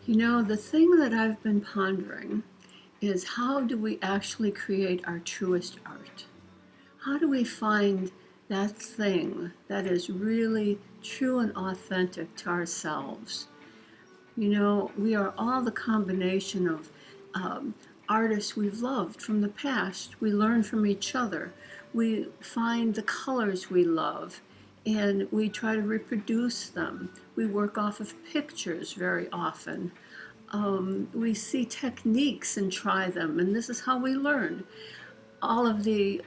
The thing that I've been pondering is how do we actually create our truest art? How do we find that thing that is really true and authentic to ourselves? We are all the combination of um, artists we've loved from the past. We learn from each other. We find the colors we love and we try to reproduce them. We work off of pictures very often. We see techniques and try them, and this is how we learn. All of the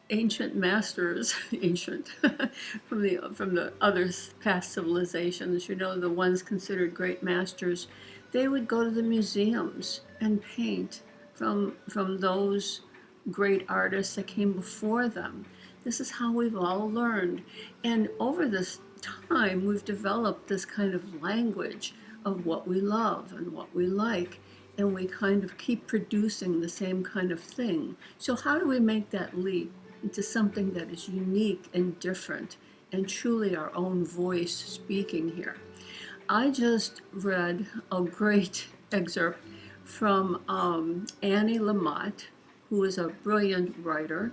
ancient masters, ancient from the other past civilizations, the ones considered great masters, they would go to the museums and paint from those great artists that came before them. This is how we've all learned, and over this time, we've developed this kind of language of what we love and what we like, and we kind of keep producing the same kind of thing. So, how do we make that leap into something that is unique and different and truly our own voice speaking here? I just read a great excerpt from Annie Lamott, who is a brilliant writer,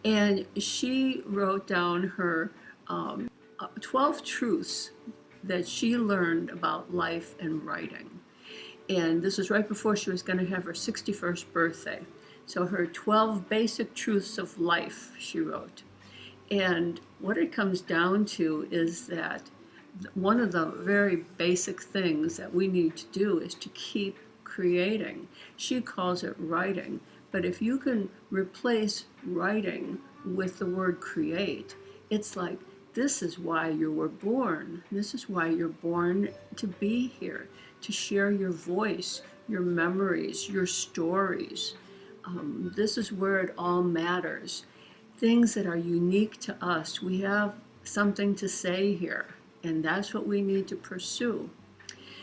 and she wrote down her 12 truths that she learned about life and writing. And this was right before she was going to have her 61st birthday. So her 12 basic truths of life, she wrote. And what it comes down to is that one of the very basic things that we need to do is to keep creating. She calls it writing. But if you can replace writing with the word create, it's like, this is why you were born. This is why you're born to be here, to share your voice, your memories, your stories. This is where it all matters. Things that are unique to us. We have something to say here, and that's what we need to pursue.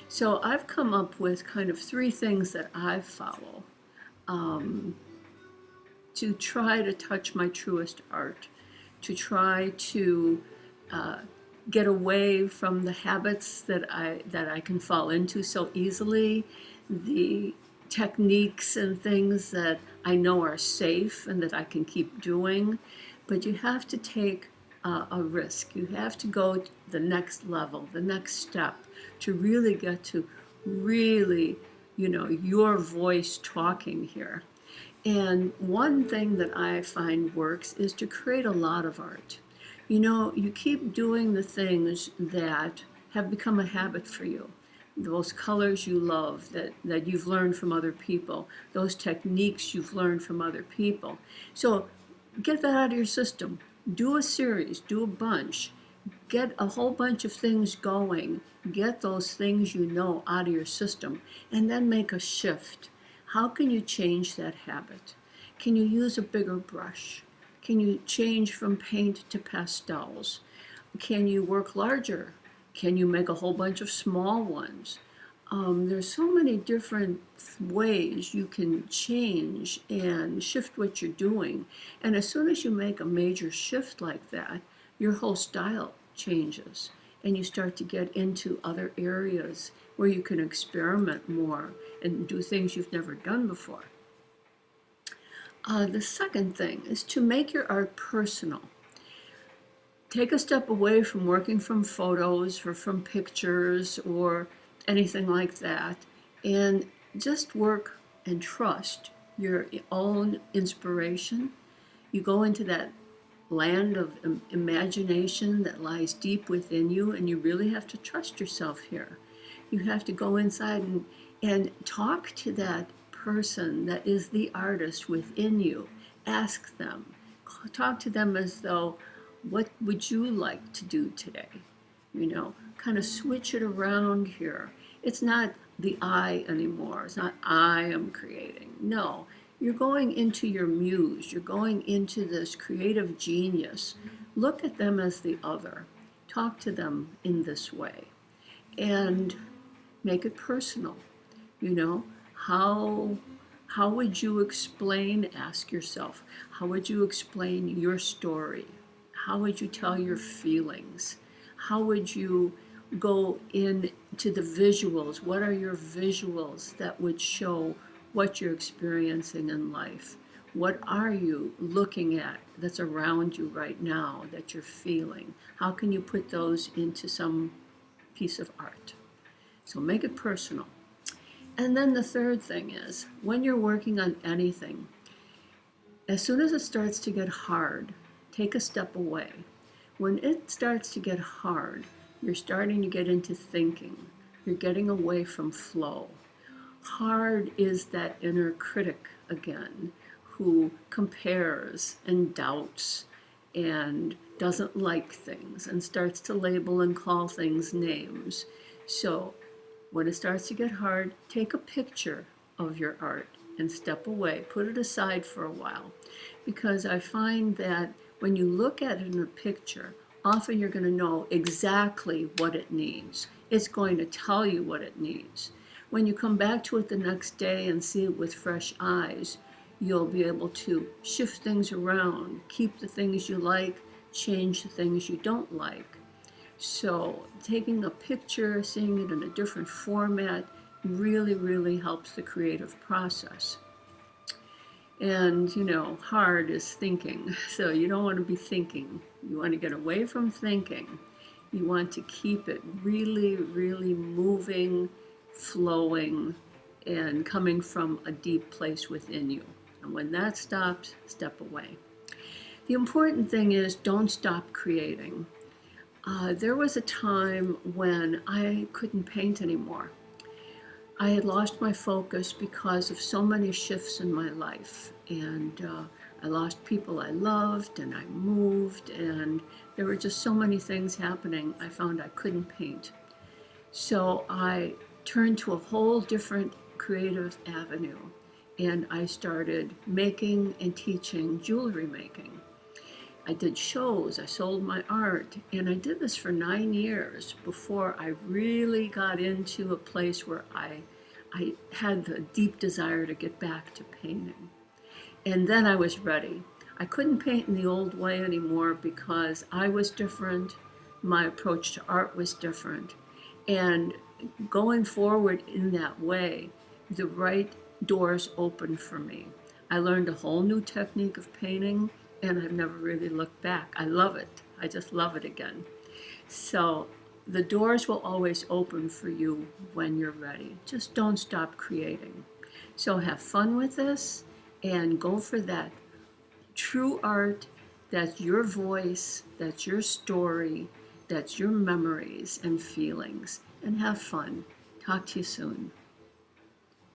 So I've come up with kind of three things that I follow to try to touch my truest art, to try to get away from the habits that I can fall into so easily, the techniques and things that I know are safe and that I can keep doing. But you have to take a risk. You have to go to the next level, the next step, to really get to really, your voice talking here. And one thing that I find works is to create a lot of art. You keep doing the things that have become a habit for you. Those colors you love that you've learned from other people, those techniques you've learned from other people. So get that out of your system. Do a series, do a bunch, get a whole bunch of things going, get those things out of your system, and then make a shift. How can you change that habit? Can you use a bigger brush? Can you change from paint to pastels? Can you work larger? Can you make a whole bunch of small ones? There's so many different ways you can change and shift what you're doing. And as soon as you make a major shift like that, your whole style changes. And you start to get into other areas where you can experiment more and do things you've never done before. The second thing is to make your art personal. Take a step away from working from photos or from pictures or anything like that, and just work and trust your own inspiration. You go into that land of imagination that lies deep within you, and you really have to trust yourself here. You have to go inside and talk to that person that is the artist within you. Ask them. Talk to them as though, what would you like to do today? Kind of switch it around here. It's not the I anymore. It's not I am creating. No, you're going into your muse. You're going into this creative genius. Look at them as the other. Talk to them in this way. And make it personal. You know, how how would you explain, ask yourself, how would you explain your story? How would you tell your feelings? How would you go into the visuals. What are your visuals that would show what you're experiencing in life? What are you looking at that's around you right now that you're feeling? How can you put those into some piece of art? So make it personal. And then the third thing is when you're working on anything, as soon as it starts to get hard, take a step away. When it starts to get hard, you're starting to get into thinking. You're getting away from flow. Hard is that inner critic again who compares and doubts and doesn't like things and starts to label and call things names. So when it starts to get hard, take a picture of your art and step away. Put it aside for a while. Because I find that when you look at it in a picture, often you're going to know exactly what it needs. It's going to tell you what it needs. When you come back to it the next day and see it with fresh eyes, you'll be able to shift things around, keep the things you like, change the things you don't like. So taking a picture, seeing it in a different format, really, really helps the creative process. And, hard is thinking. So you don't want to be thinking. You want to get away from thinking. You want to keep it really, really moving, flowing, and coming from a deep place within you. And when that stops, step away. The important thing is don't stop creating. There was a time when I couldn't paint anymore. I had lost my focus because of so many shifts in my life, and I lost people I loved, and I moved, and there were just so many things happening. I found I couldn't paint. So I turned to a whole different creative avenue, and I started making and teaching jewelry making. I did shows, I sold my art, and I did this for 9 years before I really got into a place where I had the deep desire to get back to painting. And then I was ready. I couldn't paint in the old way anymore because I was different, my approach to art was different. And going forward in that way, the right doors opened for me. I learned a whole new technique of painting, and I've never really looked back. I love it. I just love it again. So the doors will always open for you when you're ready. Just don't stop creating. So have fun with this and go for that true art. That's your voice, that's your story, that's your memories and feelings. And have fun. Talk to you soon.